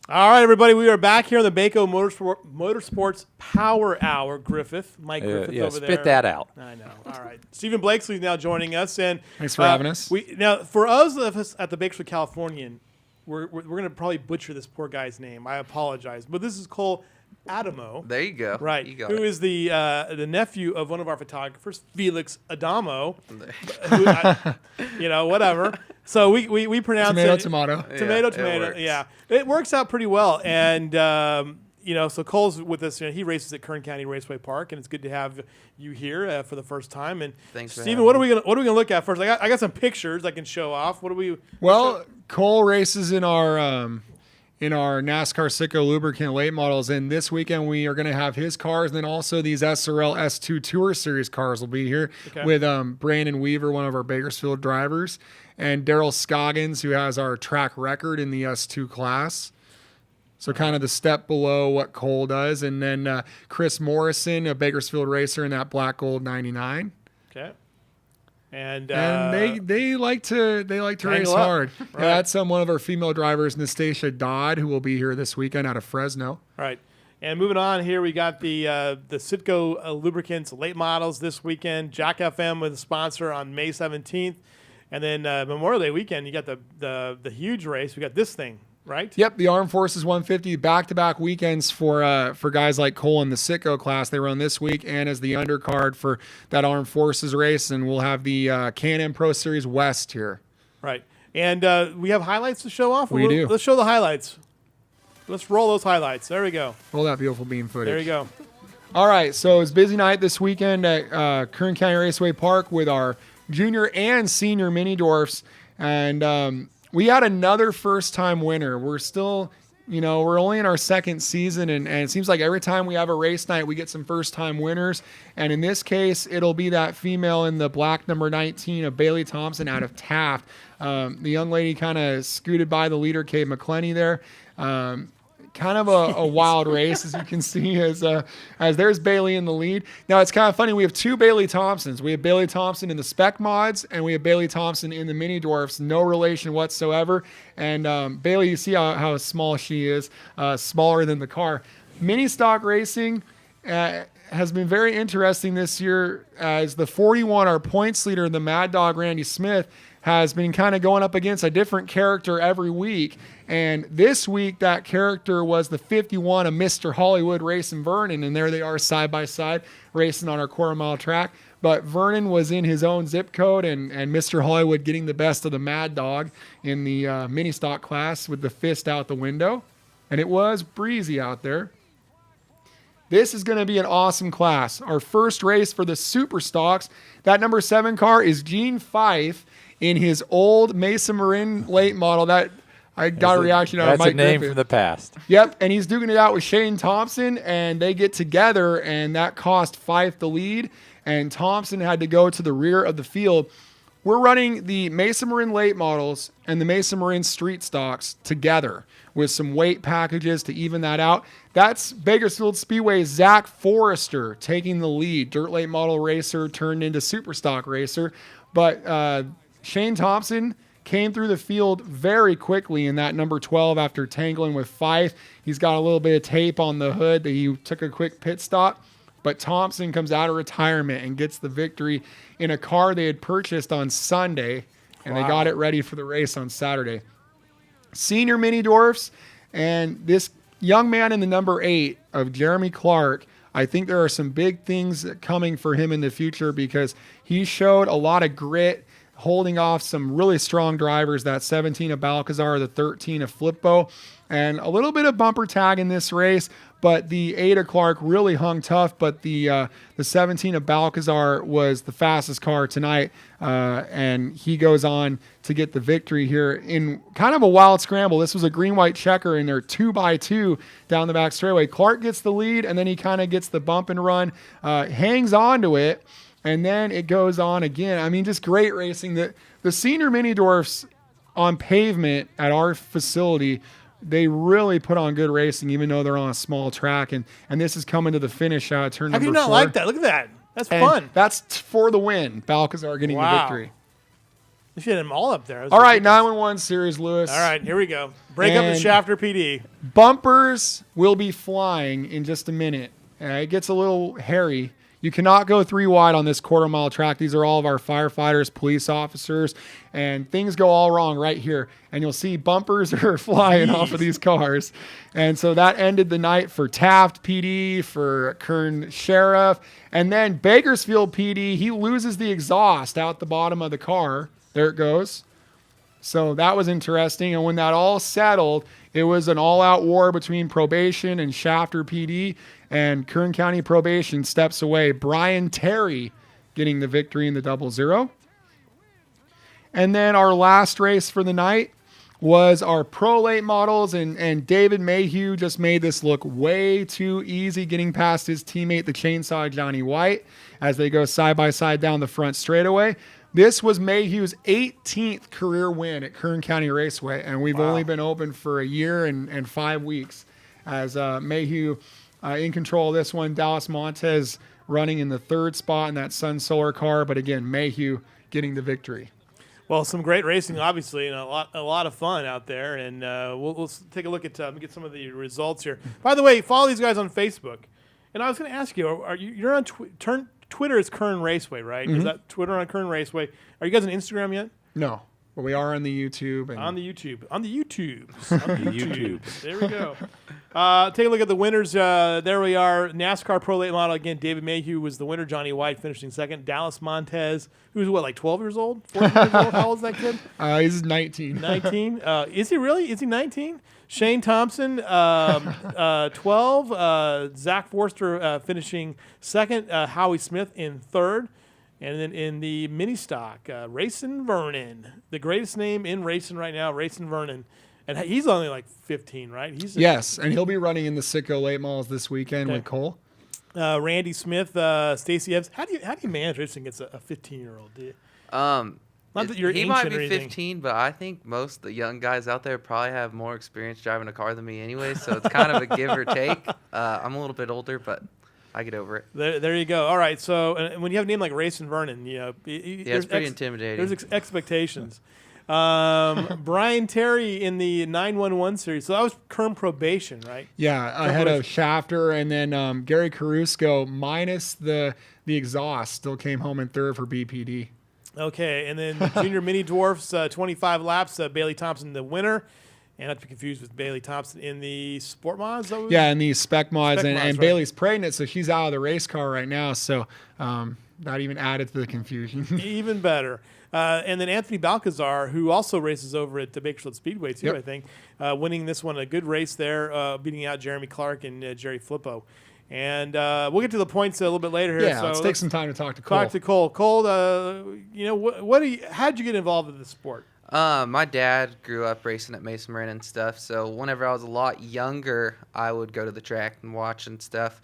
All right, everybody, we are back here on the Baco Motorsports Power Hour. Griffith, Mike Griffith over there. Spit that out. I know. All right, Stephen Blakesley is now joining us, and Thanks for having us. Now, for us at the Bakersfield Californian, we're going to probably butcher this poor guy's name. I apologize, but this is Cole Adamo. There you go. Right, You got who it. is the nephew of one of our photographers, Felix Adamo. Whatever. So we pronounce it tomato. tomato. it works. Yeah, it works out pretty well. And so Cole's with us. He races at Kern County Raceway Park, and it's good to have you here for the first time. And Thanks for Stephen, having what are me. we gonna look at first? I got some pictures I can show off. What do we? Well, Cole races in our NASCAR Sicko lubricant late models, and this weekend we are going to have his cars, and then also these SRL S2 Tour Series cars will be here with Brandon Weaver, one of our Bakersfield drivers, and Daryl Scoggins, who has our track record in the S2 class. So kind of the step below what Cole does, and then Chris Morrison, a Bakersfield racer in that black gold 99. Okay. And they like to race up. hard. Right. Yeah, that's one of our female drivers, Nastasia Dodd, who will be here this weekend out of Fresno. Right. And moving on here, we got the Citgo lubricants late models this weekend. Jack FM with a sponsor on May 17th, and then Memorial Day weekend, you got the huge race. We got this thing, right? Yep, the Armed Forces 150 back-to-back weekends for guys like Cole in the Citgo class. They run this week and as the undercard for that Armed Forces race, and we'll have the Can-Am Pro Series West here. Right. And we have highlights to show off. We do. Let's show the highlights. Let's roll those highlights. There we go. Roll that beautiful beam footage. There you go. All right, so it's busy night this weekend at Kern County Raceway Park with our junior and senior mini dwarfs, and we had another first-time winner. We're still, we're only in our second season, and it seems like every time we have a race night, we get some first-time winners, and in this case, it'll be that female in the black number 19 of Bailey Thompson out of Taft. The young lady kind of scooted by the leader, Kate McClenny there. Kind of a wild race, as you can see, as there's Bailey in the lead. Now, it's kind of funny. We have two Bailey Thompsons. We have Bailey Thompson in the spec mods, and we have Bailey Thompson in the mini dwarfs. No relation whatsoever. And Bailey, you see how small she is, smaller than the car. Mini stock racing has been very interesting this year, as the 41, our points leader, the Mad Dog Randy Smith, has been kind of going up against a different character every week. And this week, that character was the 51 of Mr. Hollywood racing Vernon. And there they are side by side racing on our quarter-mile track. But Vernon was in his own zip code, and Mr. Hollywood getting the best of the Mad Dog in the mini stock class with the fist out the window. And it was breezy out there. This is going to be an awesome class. Our first race for the Super Stocks. That number 7 car is Gene Fife in his old Mesa Marin late model. That I got a reaction out of Mike That's a name Griffith. from the past. Yep, and he's duking it out with Shane Thompson, and they get together, and that cost Fife the lead, and Thompson had to go to the rear of the field. We're running the Mesa Marin late models and the Mesa Marin street stocks together with some weight packages to even that out. That's Bakersfield Speedway's Zach Forrester taking the lead. Dirt late model racer turned into super stock racer. But Shane Thompson came through the field very quickly in that number 12 after tangling with Fife. He's got a little bit of tape on the hood that he took a quick pit stop. But Thompson comes out of retirement and gets the victory in a car they had purchased on Sunday, and they got it ready for the race on Saturday. Senior mini dwarfs, and this young man in the number 8 of Jeremy Clark, I think there are some big things coming for him in the future because he showed a lot of grit, holding off some really strong drivers, that 17 of Balcazar, the 13 of Flippo, and a little bit of bumper tag in this race, but the 8 of Clark really hung tough, but the 17 of Balcazar was the fastest car tonight, and he goes on to get the victory here in kind of a wild scramble. This was a green-white checker, and they're 2x2 down the back straightaway. Clark gets the lead, and then he kind of gets the bump and run, hangs on to it, and then it goes on again. I mean, just great racing. The senior mini dwarfs on pavement at our facility, they really put on good racing, even though they're on a small track. And this is coming to the finish out turn How number can you not 4. like that? Look at that. That's And fun. that's for the win. Balcazar getting the victory. You should have them all up there. That was All right, ridiculous. 911 series, Lewis. All right, here we go. Break up the And- Shafter PD. Bumpers will be flying in just a minute. It gets a little hairy. You cannot go 3 wide on this quarter-mile track. These are all of our firefighters, police officers, and things go all wrong right here. And you'll see bumpers are flying off of these cars. And so that ended the night for Taft PD, for Kern Sheriff. And then Bakersfield PD, he loses the exhaust out the bottom of the car. There it goes. So that was interesting. And when that all settled, it was an all-out war between probation and Shafter PD. And Kern County Probation steps away. Brian Terry getting the victory in the 0-0. And then our last race for the night was our pro late models. And David Mayhew just made this look way too easy, getting past his teammate, the Chainsaw Johnny White, as they go side by side down the front straightaway. This was Mayhew's 18th career win at Kern County Raceway, and we've only been open for a year and 5 weeks. As Mayhew in control of this one, Dallas Montez running in the 3rd spot in that Sun Solar car, but again, Mayhew getting the victory. Well, some great racing, obviously, and a lot of fun out there. And we'll take a look at get some of the results here. By the way, follow these guys on Facebook. And I was going to ask you, you're on Twitter is Kern Raceway, right? Mm-hmm. Is that Twitter on Kern Raceway? Are you guys on Instagram yet? No, but we are on the YouTube. And On the YouTube. On the YouTube. There we go. Take a look at the winners. There we are. NASCAR Pro Late Model. Again, David Mayhew was the winner. Johnny White finishing second. Dallas Montez, who's what, like 12 years old? 14 years old? How old is that kid? he's 19. 19. Is he really? Is he 19? Shane Thompson, 12. Zach Forster finishing second. Howie Smith in third. And then in the mini stock, Racing Vernon, the greatest name in racing right now, Racing Vernon. And he's only like 15, right? Yes, and he'll be running in the Sitco Late Models this weekend with Cole. Randy Smith, Stacey Evans. How do you manage racing against a 15-year-old? Not that you're he ancient might or be anything. 15, but I think most of the young guys out there probably have more experience driving a car than me anyway, so it's kind of a give or take. I'm a little bit older, but I get over it. There you go. All right. So when you have a name like Racing Vernon, Yeah, it's pretty intimidating. There's expectations. Brian Terry in the 911 series. So that was Kern Probation, right? Yeah, ahead of Shafter, and then Gary Caruso minus the exhaust still came home in 3rd for BPD. Okay, and then the Junior Mini Dwarfs, 25 laps. Bailey Thompson, the winner. And not to be confused with Bailey Thompson in the Sport Mods. Yeah, and these spec mods, Spec and mods, right. Bailey's pregnant, so she's out of the race car right now. So that even added to the confusion. Even better. And then Anthony Balcazar, who also races over at the Bakersfield Speedway too, Yep. I think, winning this one, a good race there, beating out Jeremy Clark and Jerry Flippo. And we'll get to the points a little bit later here. Yeah, so let's take some time to talk to Cole. Talk to Cole. Cole, how'd you get involved in the sport? My dad grew up racing at Mason Marin and stuff, so whenever I was a lot younger, I would go to the track and watch and stuff.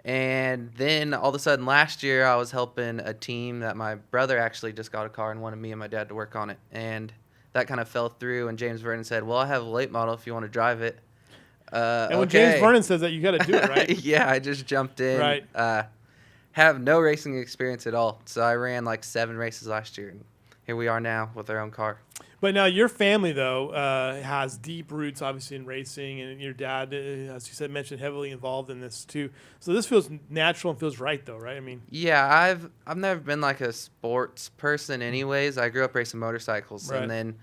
And then all of a sudden last year, I was helping a team that my brother actually just got a car and wanted me and my dad to work on it. And that kind of fell through, and James Vernon said, well, I have a late model if you want to drive it. And when James Vernon says that, you got to do it, right? Yeah, I just jumped in. Right. Have no racing experience at all. So I ran like 7 races last year, and here we are now with our own car. But now your family, though, has deep roots, obviously, in racing, and your dad, as you said, mentioned, heavily involved in this too. So this feels natural and feels right, though, right? I mean, Yeah, I've never been like a sports person, anyways. I grew up racing motorcycles, Right. and then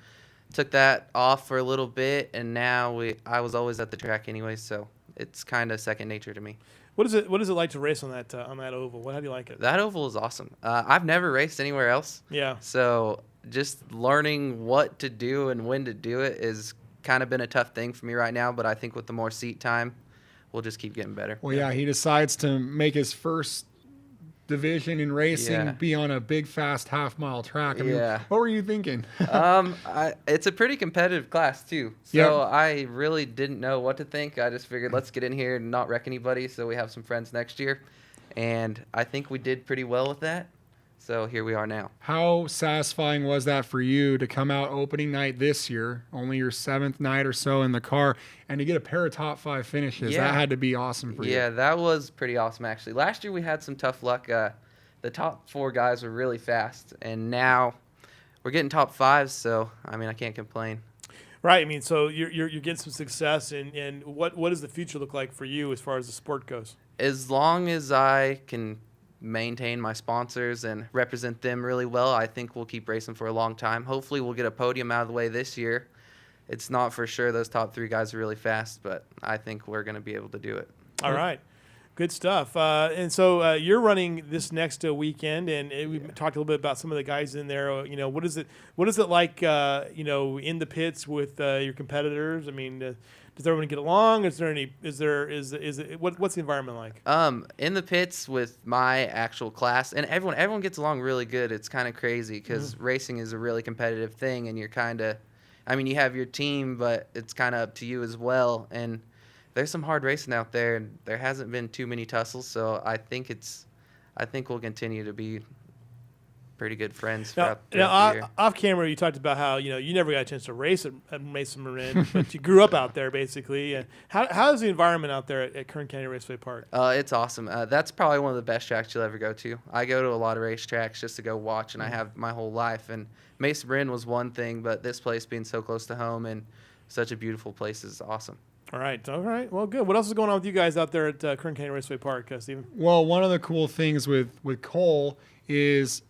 took that off for a little bit, and now I was always at the track, anyways. So it's kind of second nature to me. what is it like to race on that oval? How do you like it? That oval is awesome. I've never raced anywhere else, Yeah. so just learning what to do and when to do it is kind of been a tough thing for me right now, but I think with the more seat time, we'll just keep getting better. Well, yeah, he decides to make his first division in racing Yeah. be on a big, fast half-mile track. I mean, Yeah. what were you thinking? It's a pretty competitive class too, so Yep. I really didn't know what to think. I just figured let's get in here and not wreck anybody, so we have some friends next year, and I think we did pretty well with that. So here we are now. How satisfying was that for you to come out opening night this year, only your 7th night or so in the car, and to get a pair of top 5 finishes? Yeah. That had to be awesome for you. Yeah, that was pretty awesome actually. Last year we had some tough luck. The top 4 guys were really fast, and now we're getting top 5s, so I mean I can't complain. Right. I mean, so you're getting some success, and what does the future look like for you as far as the sport goes? As long as I can maintain my sponsors and represent them really well, I think we'll keep racing for a long time. Hopefully we'll get a podium out of the way this year. It's not for sure those top 3 guys are really fast, but I think we're going to be able to do it. All right. Good stuff. And so you're running this next weekend, and we talked a little bit about some of the guys in there. You know, what is it like, you know, in the pits with your competitors? I mean, does everyone get along? What's the environment like? In the pits with my actual class, and everyone gets along really good. It's kind of crazy because racing is a really competitive thing, and you're kind of, I mean, you have your team, but it's kind of up to you as well. And there's some hard racing out there, and there hasn't been too many tussles, so I think we'll continue to be pretty good friends throughout the year. Off camera, you talked about how you never got a chance to race at Mesa Marin, but you grew up out there basically. And how is the environment out there at Kern County Raceway Park? It's awesome. That's probably one of the best tracks you'll ever go to. I go to a lot of racetracks just to go watch, and I have my whole life. And Mesa Marin was one thing, but this place being so close to home and such a beautiful place is awesome. All right. Well, good. What else is going on with you guys out there at Kern County Raceway Park, Stephen? Well, one of the cool things with Cole is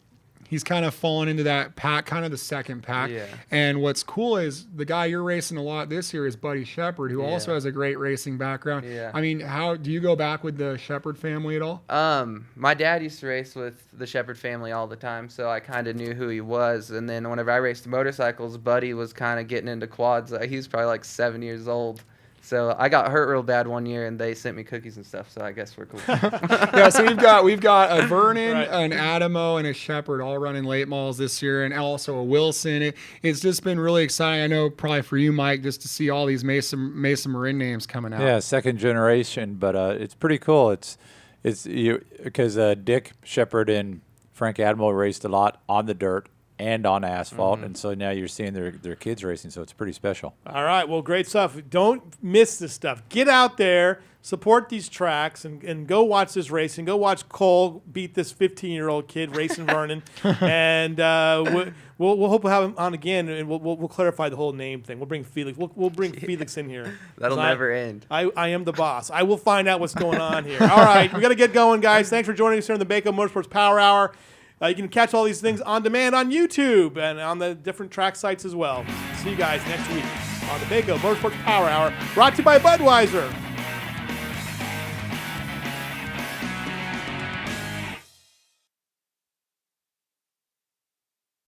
he's kind of fallen into that pack, kind of the second pack. Yeah. And what's cool is the guy you're racing a lot this year is Buddy Shepard, who also has a great racing background. Yeah. I mean, how do you go back with the Shepard family at all? My dad used to race with the Shepard family all the time, so I kind of knew who he was. And then whenever I raced motorcycles, Buddy was kind of getting into quads. He was probably like 7 years old. So I got hurt real bad one year, and they sent me cookies and stuff. So I guess we're cool. Yeah, so we've got a Vernon, an Adamo, and a Shepard all running late models this year, and also a Wilson. It's just been really exciting. I know probably for you, Mike, just to see all these Mesa Marin names coming out. Yeah, second generation, but it's pretty cool. It's because Dick Shepard and Frank Adamo raced a lot on the dirt and on asphalt, and so now you're seeing their kids racing, so it's pretty special. All right, well, great stuff. Don't miss this stuff. Get out there, support these tracks, and go watch this racing. Go watch Cole beat this 15-year-old kid racing Vernon, and we'll hope we'll have him on again, and we'll clarify the whole name thing. We'll bring Felix. We'll bring Felix in here. That'll never end. I am the boss. I will find out what's going on here. All right, we got to get going, guys. Thanks for joining us here on the Baco Motorsports Power Hour. You can catch all these things on demand on YouTube and on the different track sites as well. See you guys next week on the Baco Motorsports Power Hour, brought to you by Budweiser.